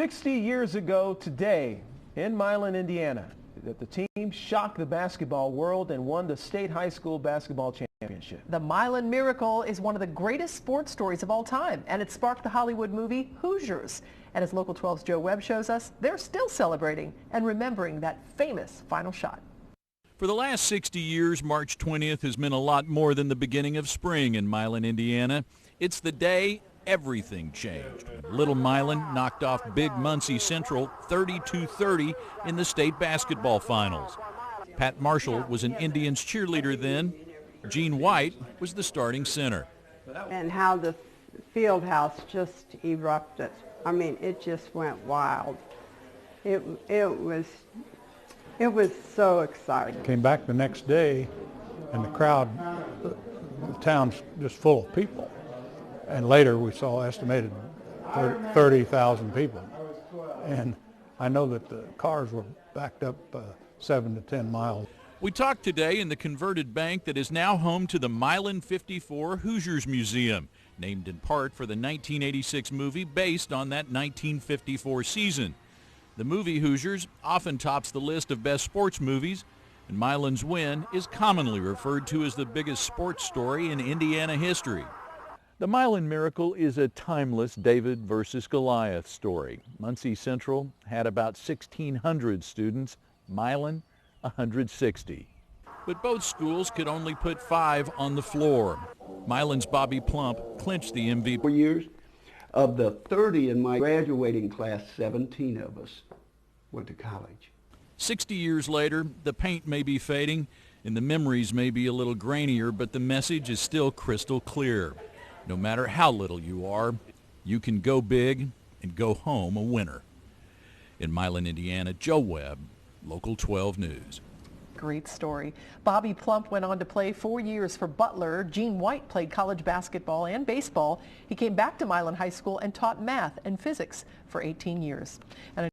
60 years ago today in Milan, Indiana, that the team shocked the basketball world and won the state high school basketball championship. The Milan Miracle is one of the greatest sports stories of all time, and it sparked the Hollywood movie Hoosiers. And as Local 12's Joe Webb shows us, they're still celebrating and remembering that famous final shot. For the last 60 years, March 20th has meant a lot more than the beginning of spring in Milan, Indiana. It's the day everything changed. Little Milan knocked off big Muncie Central 32-30 in the state basketball finals. Pat Marshall was an Indians cheerleader then. Gene White was the starting center. And how the field house just erupted. I mean, it just went wild. It was so exciting. Came back the next day, and the crowd, the town's just full of people. And later we saw estimated 30,000 people. And I know that the cars were backed up 7 to 10 miles. We talked today in the converted bank that is now home to the Milan 54 Hoosiers Museum, named in part for the 1986 movie based on that 1954 season. The movie Hoosiers often tops the list of best sports movies, and Milan's win is commonly referred to as the biggest sports story in Indiana history. The Milan Miracle is a timeless David versus Goliath story. Muncie Central had about 1,600 students, Milan 160. But both schools could only put 5 on the floor. Milan's Bobby Plump clinched the MVP. 4 years. Of the 30 in my graduating class, 17 of us went to college. 60 years later, the paint may be fading and the memories may be a little grainier, but the message is still crystal clear. No matter how little you are, you can go big and go home a winner. In Milan, Indiana, Joe Webb, Local 12 News. Great story. Bobby Plump went on to play 4 years for Butler. Gene White played college basketball and baseball. He came back to Milan High School and taught math and physics for 18 years. And